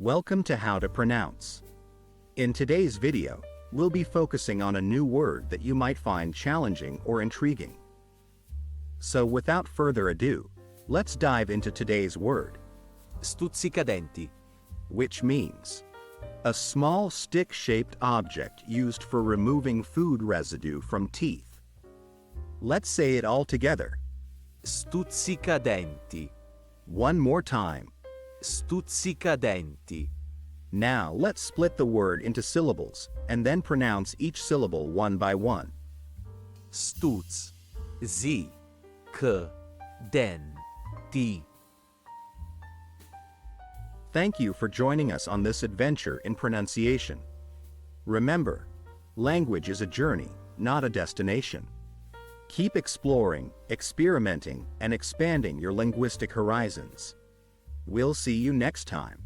Welcome to How to Pronounce. In today's video, we'll be focusing on a new word that you might find challenging or intriguing. So without further ado, let's dive into today's word, Stuzzicadenti. which means a small stick-shaped object used for removing food residue from teeth. Let's say it all together. Stuzzicadenti. One more time. Stuzzicadenti. Now let's split the word into syllables and then pronounce each syllable one by one. Stuz. Zi. K. Den. Ti. Thank you for joining us on this adventure in pronunciation. Remember, language is a journey, not a destination. Keep exploring, experimenting, and expanding your linguistic horizons. We'll see you next time.